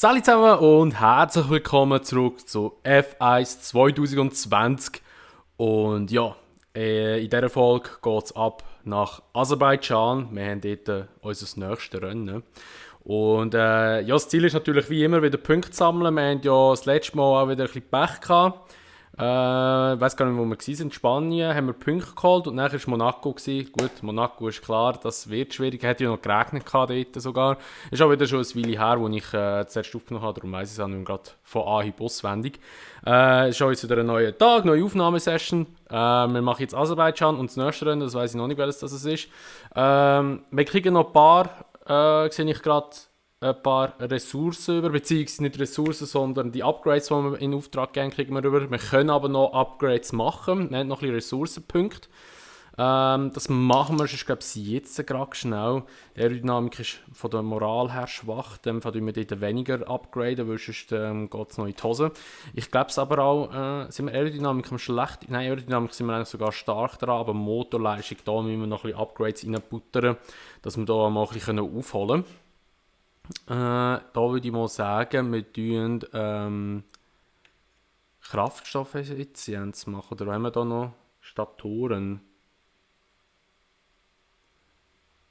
Salut zusammen und herzlich willkommen zurück zu F1 2020. Und ja, in dieser Folge geht es ab nach Aserbaidschan. Wir haben dort unser nächstes Rennen. Und ja, das Ziel ist natürlich wie immer wieder Punkte zu sammeln. Wir haben ja das letzte Mal auch wieder ein bisschen Pech gehabt. Ich weiß gar nicht, wo wir waren. In Spanien haben wir Punkte geholt und nachher war Monaco gewesen. Gut, Monaco ist klar, das wird schwierig. Hätte ja noch geregnet dort sogar. Ist auch wieder schon ein Weile her, wo ich zuerst aufgenommen habe. Darum weiss ich es auch nicht gerade von Anhieb auswendig. Ist auch jetzt wieder ein neuer Tag, neue Aufnahmesession. Wir machen jetzt Aserbaidschan und das nächste Rennen, das weiss ich noch nicht, welches das ist. Wir kriegen noch ein paar, sehe ich gerade, ein paar Ressourcen über, beziehungsweise nicht Ressourcen, sondern die Upgrades, die wir in Auftrag geben, kriegen wir über. Wir können aber noch Upgrades machen, wir haben noch ein bisschen Ressourcenpunkte. Das machen wir, ich glaube jetzt gerade schnell. Die Aerodynamik ist von der Moral her schwach, dann können wir dort weniger upgraden, weil sonst geht es noch in die Hose. Ich glaube es aber auch, sind wir Aerodynamik schlecht? Nein, Aerodynamik sind wir eigentlich sogar stark dran, aber Motorleistung, da müssen wir noch ein bisschen Upgrades reinputtern, dass wir da mal ein bisschen aufholen können. Da würde ich mal sagen, wir tun Kraftstoffeffizienz machen. Oder haben wir da noch Statoren?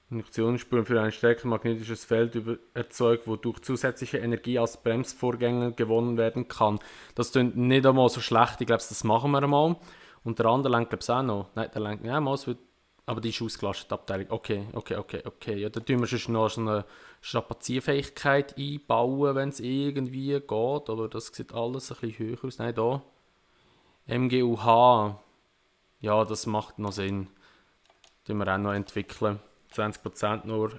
Induktionsspuren für ein stärkeres magnetisches Feld erzeugt, wodurch zusätzliche Energie als Bremsvorgänger gewonnen werden kann. Das klingt nicht einmal so schlecht. Ich glaube, das machen wir einmal. Und der andere lenkt, glaube ich, auch noch. Nein, der lenkt nicht einmal. Aber die ist ausgelastet, die Abteilung. Okay. Ja, dann tun wir schon noch so eine Strapazierfähigkeit einbauen, wenn es irgendwie geht. Aber das sieht alles ein bisschen höher aus. Nein, da. MGUH. Ja, das macht noch Sinn. Das tun wir auch noch entwickeln. 20% nur,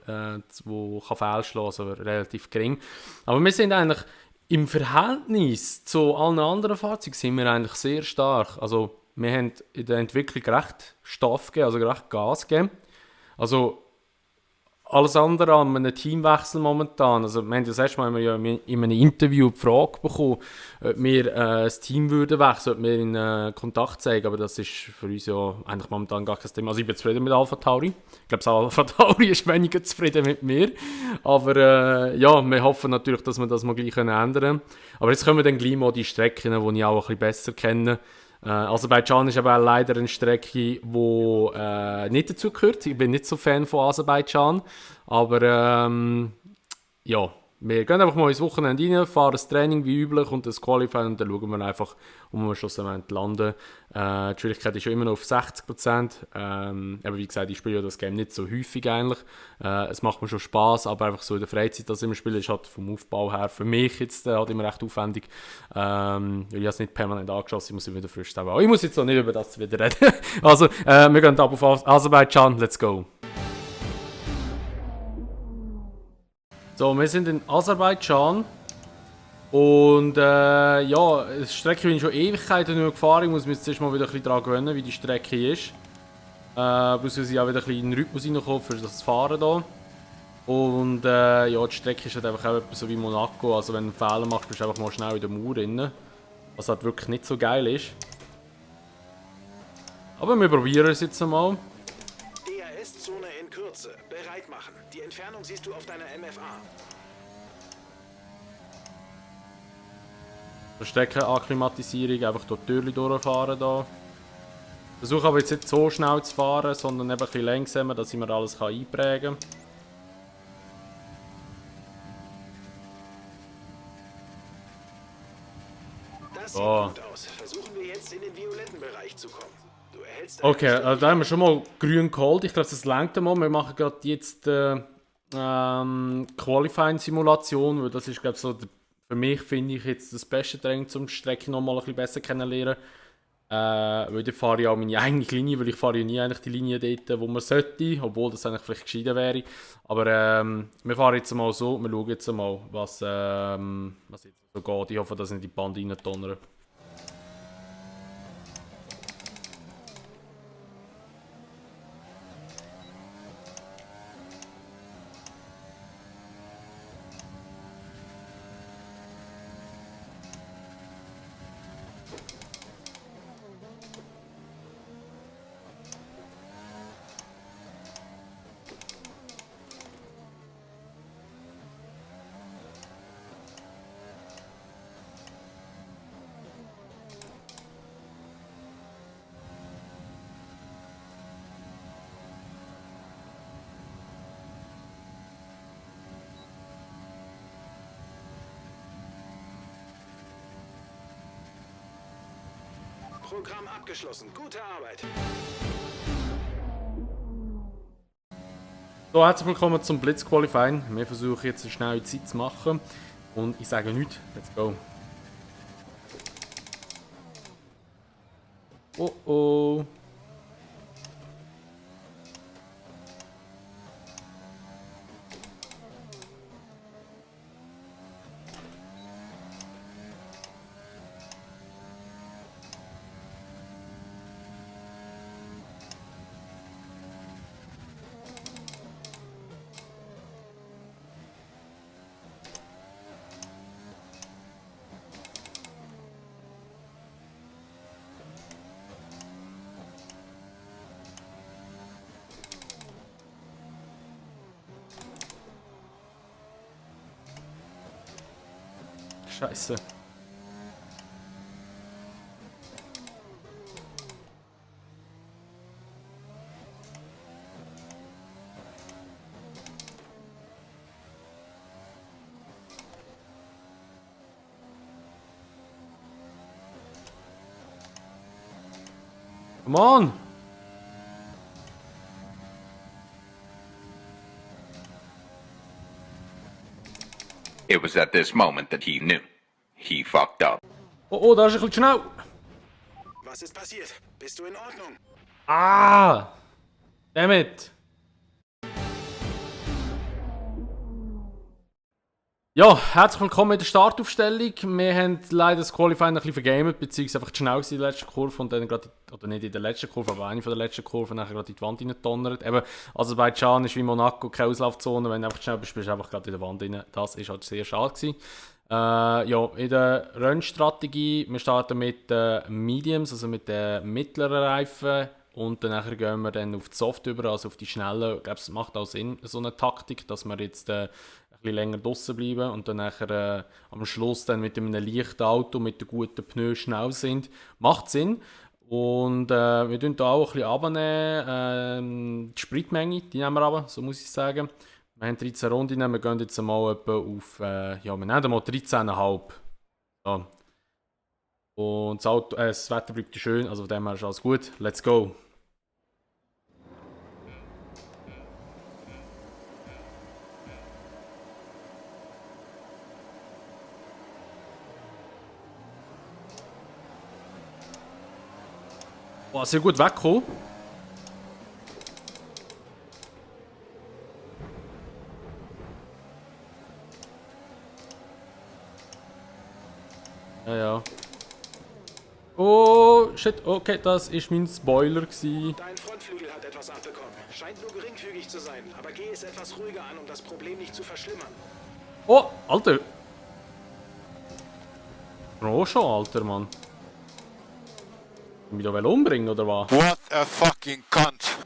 wo kann fehlschlagen, also relativ gering. Aber wir sind eigentlich im Verhältnis zu allen anderen Fahrzeugen sind wir eigentlich sehr stark. Also wir haben in der Entwicklung recht Stoff gegeben, also recht Gas gegeben. Also alles andere an einem Teamwechsel momentan. Also wir haben das erste Mal in einem Interview die Frage bekommen, ob wir das Team würden wechseln, ob wir in Kontakt zeigen, aber das ist für uns ja eigentlich momentan gar kein Thema. Also ich bin zufrieden mit Alpha Tauri. Ich glaube, Alpha Tauri ist weniger zufrieden mit mir. Aber ja, wir hoffen natürlich, dass wir das mal gleich ändern können. Aber jetzt kommen wir dann gleich mal die Strecken, die ich auch ein bisschen besser kenne. Aserbaidschan ist aber leider eine Strecke, die nicht dazu gehört. Ich bin nicht so Fan von Aserbaidschan. Aber ja, wir gehen einfach mal ins Wochenende rein, fahren das Training wie üblich und das Qualifying und dann schauen wir einfach, wo wir schlussendlich landen. Die Schwierigkeit ist schon immer noch auf 60%. Aber wie gesagt, ich spiele ja das Game nicht so häufig eigentlich. Es macht mir schon Spass, aber einfach so in der Freizeit, das immer spielen, ist halt vom Aufbau her für mich jetzt halt immer recht aufwendig. Ich habe es nicht permanent angeschossen, ich muss immer wieder frisch stellen. Aber ich muss jetzt auch nicht über das wieder reden. Also, wir gehen ab auf Aserbaidschan, let's go! So, wir sind in Aserbaidschan und ja, die Strecke bin ich schon Ewigkeiten nicht gefahren. Ich muss mich jetzt mal wieder ein bisschen daran gewöhnen, wie die Strecke ist. Plus ich auch wieder ein bisschen in den Rhythmus reinkommen für das Fahren hier. Und ja, die Strecke ist halt einfach auch so wie Monaco. Also wenn du einen Fehler machst, bist du einfach mal schnell in der Mauer drin. Was halt wirklich nicht so geil ist. Aber wir probieren es jetzt einmal. DRS-Zone in Kürze. Bereit machen. Die Entfernung siehst du auf deiner MFA. Streckenakklimatisierung, einfach durch die Türen durchfahren hier. Versuche aber jetzt nicht so schnell zu fahren, sondern eben ein bisschen langsamer, dass ich mir alles einprägen kann. Das sieht gut aus. Versuchen wir jetzt in den violetten Bereich zu kommen. Du erhältst okay, also da haben wir schon mal grün geholt. Ich glaube, das reicht mal. Wir machen gerade jetzt Qualifying-Simulation, weil das ist, glaube ich, so für mich finde ich jetzt das beste Training zum Strecken noch mal ein bisschen besser kennenlernen. Weil ich fahre ja auch meine eigene Linie, weil ich fahre ja nie eigentlich die Linie dort, wo man sollte, obwohl das eigentlich vielleicht gescheiter wäre. Aber wir fahren jetzt mal so, wir schauen jetzt mal, was jetzt so geht. Ich hoffe, dass ich in die Band rein donnere. Programm abgeschlossen. Gute Arbeit. So, herzlich willkommen zum Blitzqualifying. Wir versuchen jetzt eine schnelle Zeit zu machen. Und ich sage nichts. Let's go. Oh oh. Scheiße. Come on! It was at this moment that he knew. He fucked up. Oh oh, da ist ein bisschen schnell! Was ist passiert? Bist du in Ordnung? Ah! Damit! Ja, herzlich willkommen in der Startaufstellung. Wir haben leider das Qualifying ein bisschen vergamet, beziehungsweise einfach zu schnell in der letzten Kurve und dann gerade, oder nicht in der letzten Kurve, aber eine von der letzten Kurven nachher gerade in die Wand reingedonnert. Eben, Aserbaidschan ist wie Monaco, keine Auslaufzone, wenn du einfach schnell bist, bist du einfach gerade in der Wand rein. Das war halt sehr schade gewesen. Ja, in der Rennstrategie, wir starten mit den Mediums, also mit den mittleren Reifen. Und dann gehen wir dann auf die Soft über, also auf die schnellen. Ich glaube, es macht auch Sinn, so eine Taktik, dass wir jetzt ein bisschen länger draußen bleiben und dann nachher, am Schluss dann mit einem leichten Auto, mit den guten Pneus schnell sind. Macht Sinn. Und wir tun hier auch ein bisschen runternehmen. Die Spritmenge, die nehmen wir aber, so muss ich sagen. Wir haben 13 Runden, wir gehen jetzt mal etwa auf, ja, wir nehmen mal 13,5. So. Und das, das Wetter bleibt schön, also von dem her ist alles gut. Let's go! Boah, sehr gut weggekommen. Ja, ja. Oh, shit. Okay, das ist mein Spoiler gewesen. Dein Frontflügel hat etwas abbekommen. Scheint nur geringfügig zu sein, aber geh es etwas ruhiger an, um das Problem nicht zu verschlimmern. Oh, Alter. Oh, schon, Alter, Mann. Mich da umbringen, oder was? What a fucking cunt.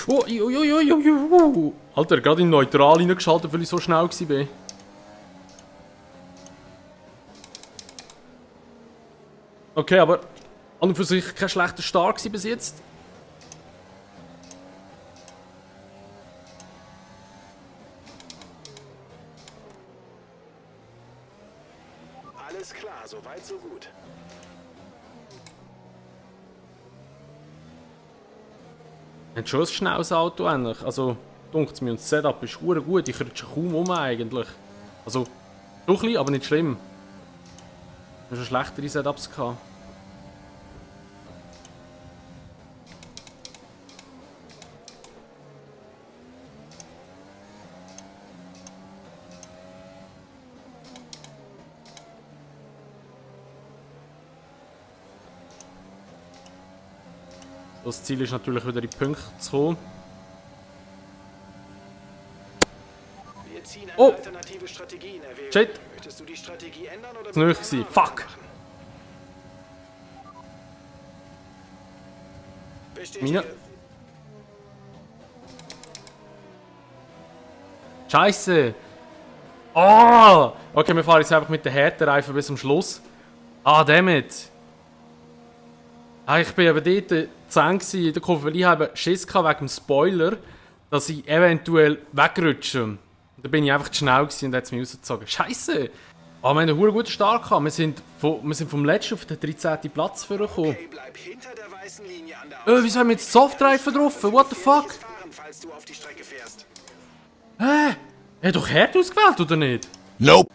Oh, Alter, gerade in neutral reingeschaltet, weil ich so schnell war. Okay, aber an und für sich kein schlechter Start bis jetzt. Alles klar, so weit, so gut. Hat schon ein schnelles Auto eigentlich. Also, dunkt es mir, und das Setup ist verdammt gut. Ich rutsche kaum um eigentlich. Also, doch ein bisschen, aber nicht schlimm. Ich habe schon schlechtere Setups gehabt. Das Ziel ist natürlich wieder in die Punkte zu kommen. Wir ziehen eine Oh. alternative Strategie in Erwägung. Shit. Möchtest du die Strategie ändern oder Das war nicht gewesen. Fuck. Meine. Scheiße! Ah! Okay, wir fahren jetzt einfach mit den Härtereifen bis zum Schluss. Ah, damit! Ah, ich bin eben dort 10 in der Kurve, weil ich habe Schiss gehabt wegen dem Spoiler, dass ich eventuell wegrutsche. Da bin ich einfach zu schnell gewesen und hat es mich rausgezogen. Scheiße! Aber wir haben einen verdammt guten Start gehabt. Wir sind vom letzten auf den 13. Platz vorgekommen. Okay, bleib hinter der weißen Linie an der Wieso haben wir jetzt Softreifen drauf? What the fuck? Fahren, falls du auf die Strecke fährst. Er hat doch Herd ausgewählt, oder nicht? Nope.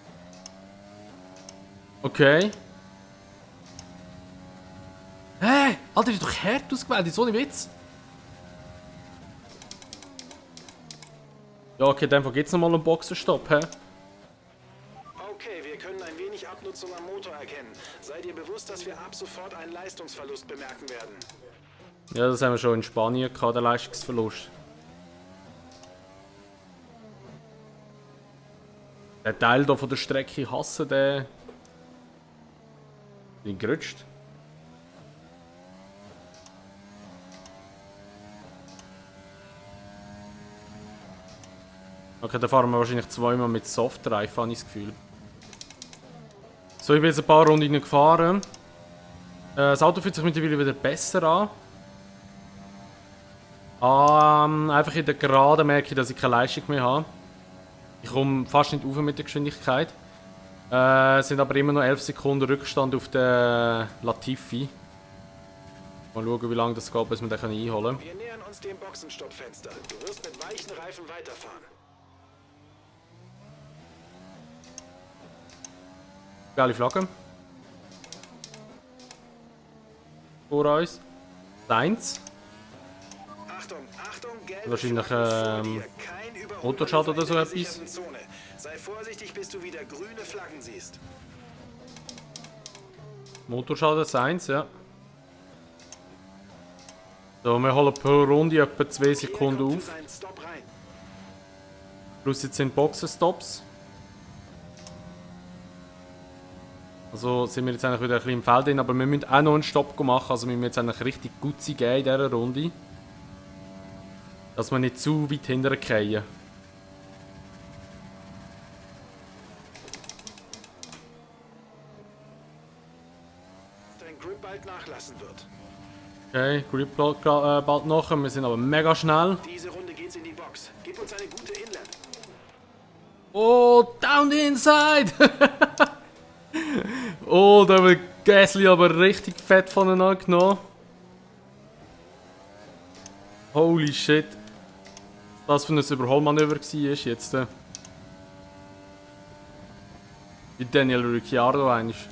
Okay. Alter, er hat doch Herd ausgewählt, so ein Witz. Ja, okay, in dem Fall gibt es nochmal einen Boxenstopp, hä? Okay, wir können ein wenig Abnutzung am Motor erkennen. Sei dir bewusst, dass wir ab sofort einen Leistungsverlust bemerken werden. Ja, das haben wir schon in Spanien gehabt, der Leistungsverlust. Der Teil hier von der Strecke hassen, der... Bin gerutscht. Okay, da fahren wir wahrscheinlich zweimal mit Softreifen, habe ich das Gefühl. So, ich bin jetzt ein paar Runden gefahren. Das Auto fühlt sich mittlerweile wieder besser an. Einfach in der Geraden merke ich, dass ich keine Leistung mehr habe. Ich komme fast nicht rauf mit der Geschwindigkeit. Es sind aber immer noch 11 Sekunden Rückstand auf den Latifi. Mal schauen, wie lange das geht, bis wir den einholen können. Wir nähern uns dem Boxenstoppfenster. Du wirst mit weichen Reifen weiterfahren. Geile Flagge. Vor uns. Eins. Achtung, Achtung, gelbe Wahrscheinlich Flaggen vor dir. Kein Überholen Motorschaden oder so in der etwas. gesicherten Zone. Sei vorsichtig, bis du wieder grüne Flaggen siehst. Motorschaden ist 1, ja. So, wir holen pro Runde etwa 2 Sekunden Hier kommt auf. für seinen Stopp rein. Plus jetzt sind Boxenstops. Also sind wir jetzt eigentlich wieder ein bisschen im Feld drin, aber wir müssen auch noch einen Stopp machen. Also wir müssen jetzt eigentlich richtig gut geben in dieser Runde. Dass wir nicht zu weit hinterher fallen. Dein Grip bald nachlassen wird. Okay, Grip bald nach. Wir sind aber mega schnell. Diese Runde geht's in die Box. Gib uns eine gute Inlet. Oh, down the inside! Oh, da haben wir Gasly aber richtig fett voneinander genommen. Holy shit. Was für ein Überholmanöver war jetzt. Wie Daniel Ricciardo eigentlich.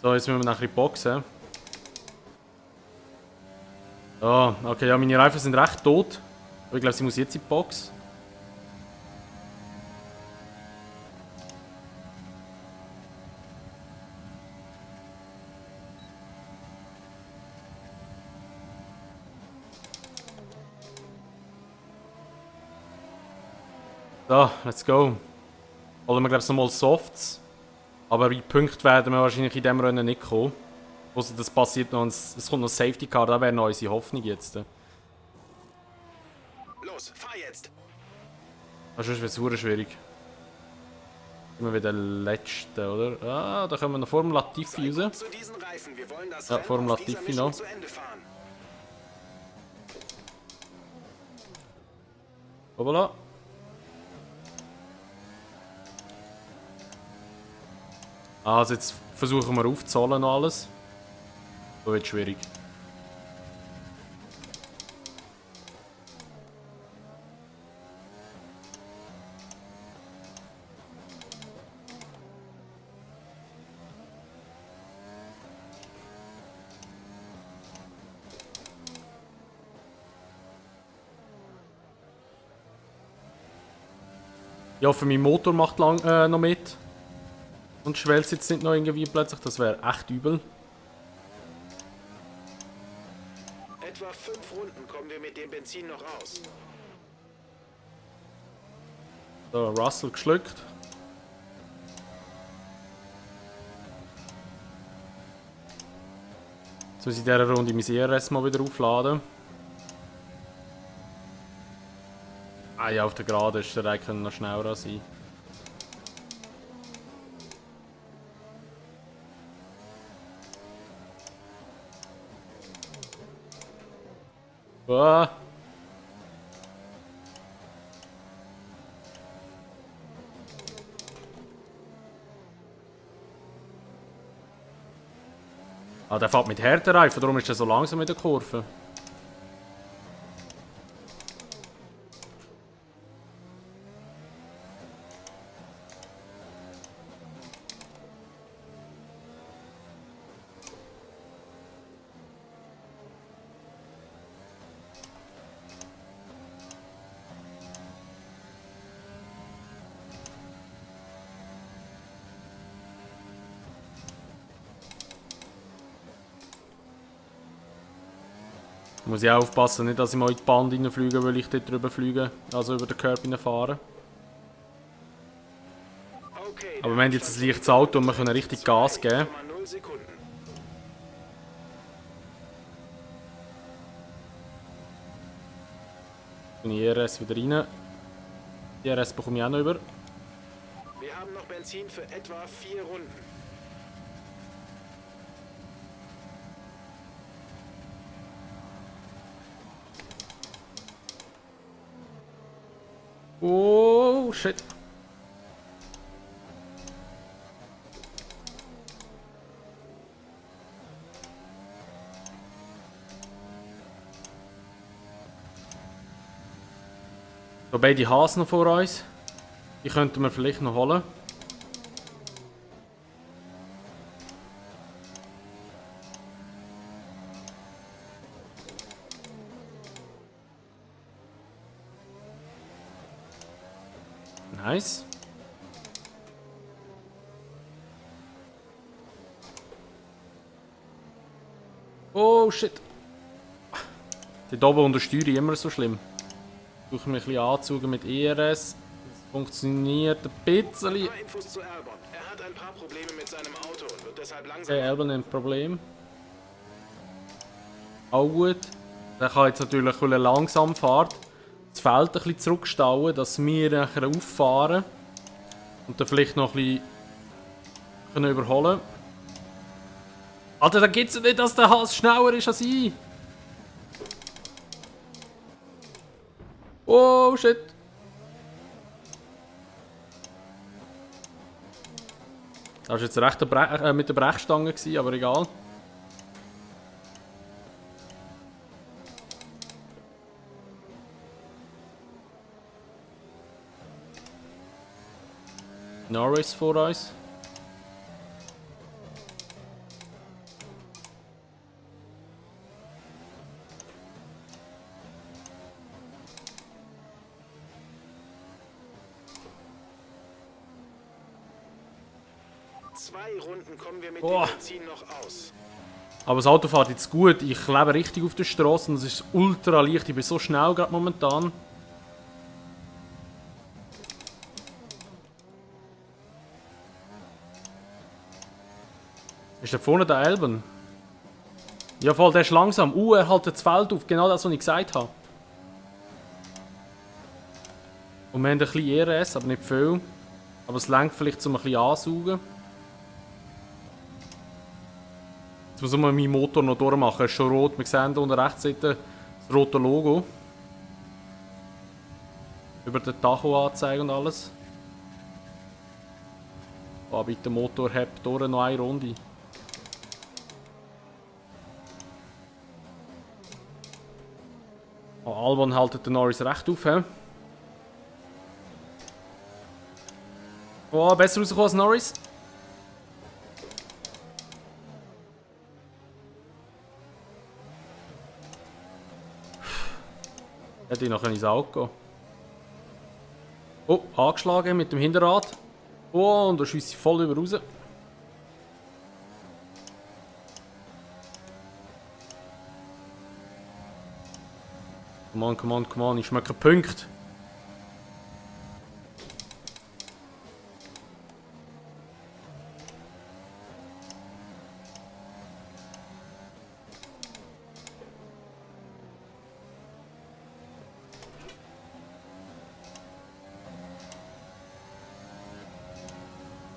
So, jetzt müssen wir nachher in die Boxen. Oh, okay, ja, meine Reifen sind recht tot. Aber ich glaube, sie muss jetzt in die Box. So, let's go. Holen wir, glaube ich, nochmal Softs. Aber in Punkten werden wir wahrscheinlich in diesem Rennen nicht kommen. Also das passiert noch, es kommt noch Safety Car, da wäre noch unsere Hoffnung jetzt. Los, fahr jetzt. Aber sonst wird es verdammt schwierig. Immer wieder der Letzte, oder? Ah, da kommen wir noch vor dem Latifi Sei raus. gut zu diesen Reifen. Wir wollen das Ja, Rennen vor dem auf dieser Latifi Mischung noch. zu Ende fahren. Hoppala. Also jetzt versuchen wir aufzuzahlen noch alles. Das wird schwierig. Ich hoffe, mein Motor macht noch mit. Und schwellt jetzt nicht noch irgendwie plötzlich, das wäre echt übel. Etwa 5 Runden kommen wir mit dem Benzin noch aus. So, Russell geschluckt. Jetzt muss ich in dieser Runde mein IRS mal wieder aufladen. Ah ja, auf der Gerade ist der eigentlich noch schneller sein. Boah. Ah, der fährt mit Härtereifen, darum ist er so langsam in der Kurve. Muss ich auch aufpassen, nicht, dass ich mal in die Band reinfliege, weil ich dort drüber fliege, also über den Curb fahre. Okay, Aber wir haben jetzt ein leichtes Auto und wir können richtig Gas geben. 2,0 Sekunden. Und die ERS wieder rein. Die ERS bekomme ich auch noch über. Wir haben noch Benzin für etwa 4 Runden. Oh, shit. So, beide Hasen noch vor uns. Die könnten wir vielleicht noch holen. Nice. Oh shit. Die oben unter Steuerung immer so schlimm. Versuche mich ein bisschen anzugen mit ERS. Das funktioniert ein bisschen. Ein paar Infos zu Albon. Er hat ein paar Probleme mit seinem Auto und wird deshalb langsam. Okay, Albon ein Problem. Auch gut. Der kann jetzt natürlich, weil er langsam fährt, das Feld ein bisschen zurückstauen, dass wir nachher auffahren und dann vielleicht noch ein bisschen können überholen. Alter, da gibt es nicht, dass der Hass schneller ist als ich. Oh shit. Das war jetzt recht mit der Brechstange, aber egal. Norris vor uns. Zwei Runden kommen wir mit Boah. dem Benzin noch aus. Aber das Auto fährt jetzt gut. Ich lebe richtig auf der Straße und es ist ultra leicht. Ich bin so schnell gerade momentan. Ist da vorne der Albon? Ja voll, der ist langsam. Er hält das Feld auf. Genau das, was ich gesagt habe. Und wir haben ein bisschen ERS, aber nicht viel. Aber es reicht vielleicht, um ein bisschen anzusaugen. Jetzt muss ich mal meinen Motor noch durchmachen. Er ist schon rot. Wir sehen hier unten rechts das rote Logo. Über den Tacho-Anzeige und alles. Oh, bitte Motor, hebt durch noch eine Runde. Oh, Albon hält den Norris recht auf. He? Oh, besser rausgekommen als Norris. Hätte ich noch ins Auge gehen. Oh, angeschlagen mit dem Hinterrad. Oh, und da schießt sie voll über raus. Come on, ich schmecke Punkte.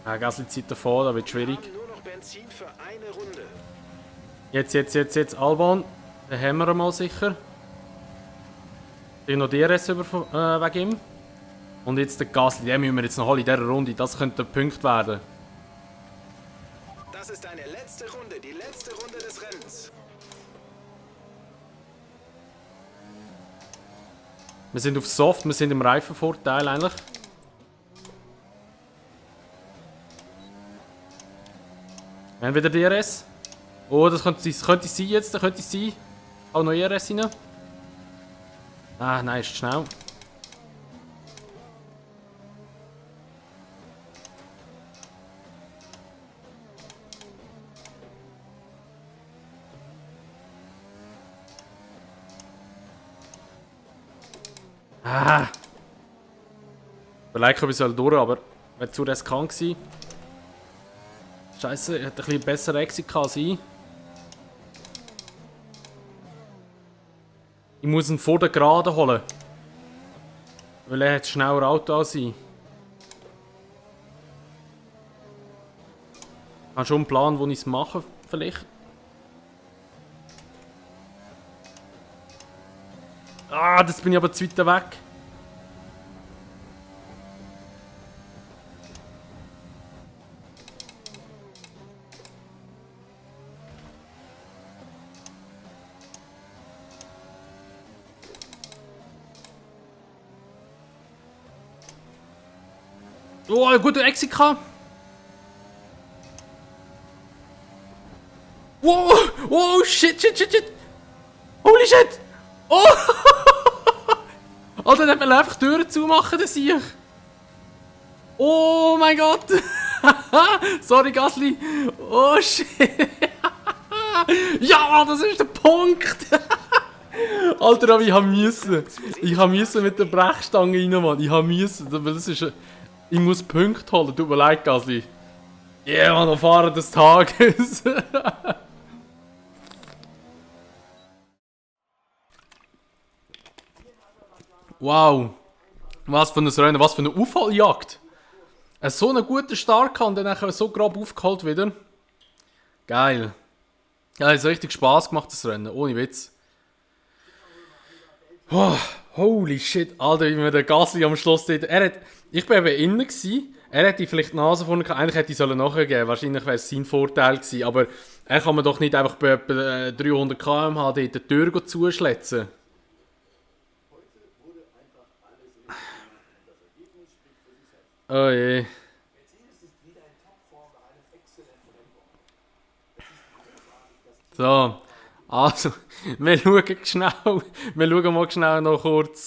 Ja, Gasly-Zeit davor, da wird schwierig. Wir haben nur noch Benzin für eine Runde. Jetzt, Albon. Den haben wir mal sicher. Ich noch DRS über, wegen ihm. Und jetzt der Gasly, den müssen wir jetzt noch holen in dieser Runde. Das könnte der Punkt werden. Das ist deine letzte Runde, die letzte Runde des Rennens. Wir sind auf Soft, wir sind im Reifenvorteil eigentlich. Wir haben wieder DRS. Oh, das könnte sein jetzt, das könnte sein. Auch noch ERS rein. Ah, nein, ist schnell. Ah! Vielleicht komme ich durch, aber wäre zu riskant gewesen. Scheiße, ich hätte ein bisschen besser Exit gehabt sein. Ich muss ihn vor der Gerade holen. Weil er hat schneller Auto als ich. Ich habe schon einen Plan, wo ich es mache, vielleicht. Ah, das bin ich aber zu weit weg. Oh, ein guter Exit gehabt. Wow, wow, shit. Holy shit. Oh! Alter, dann will er einfach Türen zumachen, der Sieg. Oh mein Gott. Sorry, Gasly. Oh shit. Ja, das ist der Punkt. Alter, aber ich musste mit der Brechstange rein, Mann. Weil das ist... Ich muss Punkte holen, tut mir leid, Gasly. Yeah, Mann, Fahrer des Tages. Wow. Was für ein Rennen, was für eine Aufholjagd. So einen guten Start kann und dann nachher so grob aufgeholt wieder. Geil. Ja, es hat richtig Spaß gemacht, das Rennen, ohne Witz. Oh, holy shit, Alter, wie mir der Gasly am Schluss sieht. Ich war eben innen gewesen. Er hätte vielleicht die Nase vorne gehabt. Eigentlich hätte ich nachher geben. Wahrscheinlich wäre es sein Vorteil gewesen. Aber er kann man doch nicht einfach bei etwa 300 km/h die Tür zuschlätzen. Oh je. So, also, wir schauen mal schnell noch kurz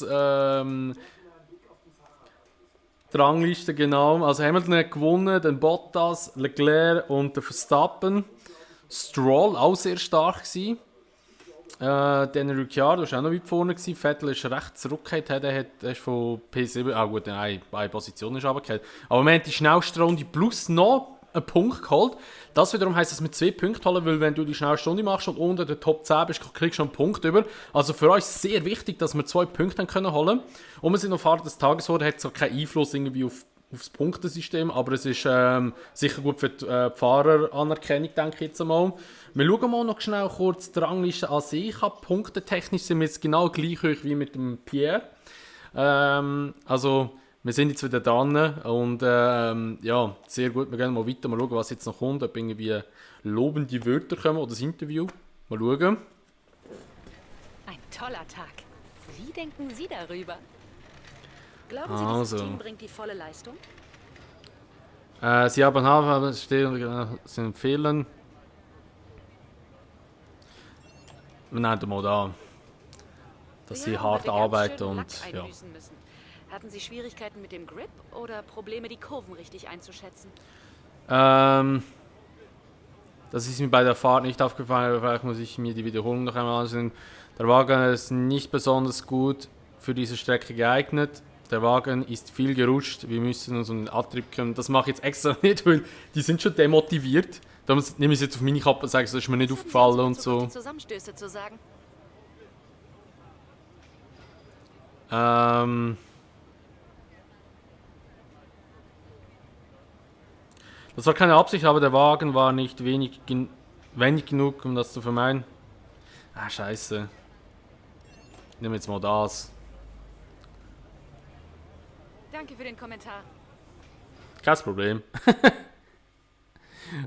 die Rangliste genau. Also Hamilton hat gewonnen, dann Bottas, Leclerc und der Verstappen. Stroll auch sehr stark gewesen. Dann Ricciardo war auch noch weit vorne gewesen. Vettel ist recht zurückgekehrt, er ist von P7, gut, eine Position ist runtergefallen. Aber wir haben die schnellste Runde plus noch einen Punkt geholt. Das wiederum heisst, dass wir 2 Punkte holen, weil wenn du die schnellste Runde machst und unter der Top 10 bist, kriegst du einen Punkt über. Also für uns sehr wichtig, dass wir 2 Punkte holen können. Und wir sind noch Fahrer des Tages geworden, hat zwar keinen Einfluss irgendwie aufs Punktesystem, aber es ist sicher gut für die Fahreranerkennung, denke ich jetzt einmal. Wir schauen mal noch schnell kurz die Rangliste an sich an. Punktetechnisch sind wir jetzt genau gleich hoch wie mit dem Pierre. Also wir sind jetzt wieder dran und ja, sehr gut. Wir gehen mal weiter, mal schauen, was jetzt noch kommt, ob irgendwie lobende Wörter kommen oder das Interview. Mal schauen. Ein toller Tag. Wie denken Sie darüber? Glauben Sie, Also. dieses Team bringt die volle Leistung? Sie haben sind Fehlen. Wir nennen mal da, dass sie hart arbeiten und ja. Müssen. Hatten Sie Schwierigkeiten mit dem Grip oder Probleme, die Kurven richtig einzuschätzen? Das ist mir bei der Fahrt nicht aufgefallen, aber vielleicht muss ich mir die Wiederholung noch einmal ansehen. Der Wagen ist nicht besonders gut für diese Strecke geeignet. Der Wagen ist viel gerutscht. Wir müssen uns um den Antrieb kümmern. Das mache ich jetzt extra nicht, weil die sind schon demotiviert. Da nehme ich es jetzt auf meine Kappe und sage, das ist mir nicht aufgefallen und so. Zusammenstöße zu sagen? Das war keine Absicht, aber der Wagen war nicht wenig genug, um das zu vermeiden. Ah, scheiße. Ich nehme jetzt mal das. Danke für den Kommentar. Kein Problem.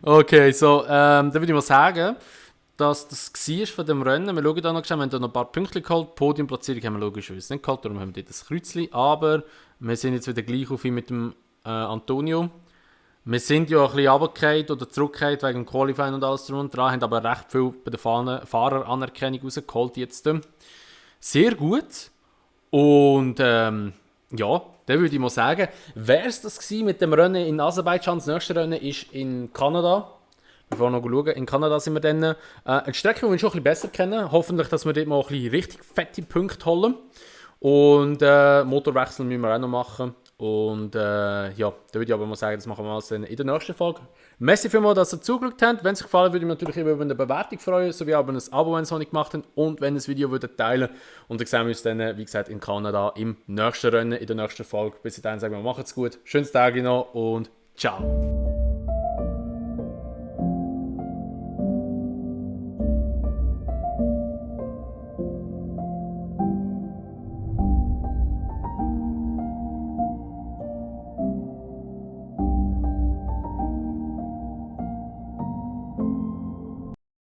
Okay, so, dann würde ich mal sagen, dass das war von dem Rennen. Wir schauen da noch schnell, wir haben da noch ein paar Punkte geholt. Podiumplatzierung haben wir logischerweise nicht geholt, darum haben wir dort das Kreuzchen. Aber wir sind jetzt wieder gleich auf ihn mit dem Antonio. Wir sind ja ein bisschen runtergefallen oder zurückgefallen wegen dem Qualifying und alles drum und dran, haben aber recht viel bei der Fahreranerkennung rausgeholt jetzt. Sehr gut. Und ja, dann würde ich mal sagen, wäre es das gewesen mit dem Rennen in Aserbaidschan. Das nächste Rennen ist in Kanada. Wir wollen noch schauen. In Kanada sind wir dann eine Strecke, die wir schon ein bisschen besser kennen. Hoffentlich, dass wir dort mal ein bisschen richtig fette Punkte holen. Und Motorwechsel müssen wir auch noch machen. Und ja, da würde ich aber mal sagen, das machen wir alles in der nächsten Folge. Merci vielmals, dass ihr zugeschaut habt. Wenn es euch gefallen würde ich mich natürlich über eine Bewertung freuen, sowie aber ein Abo, wenn ihr es noch nicht gemacht habt. Und wenn ihr das Video würdet teilen. Und dann sehen wir uns dann, wie gesagt, in Kanada im nächsten Rennen, in der nächsten Folge. Bis dahin sagen wir, macht's gut, schönes Tag noch und ciao.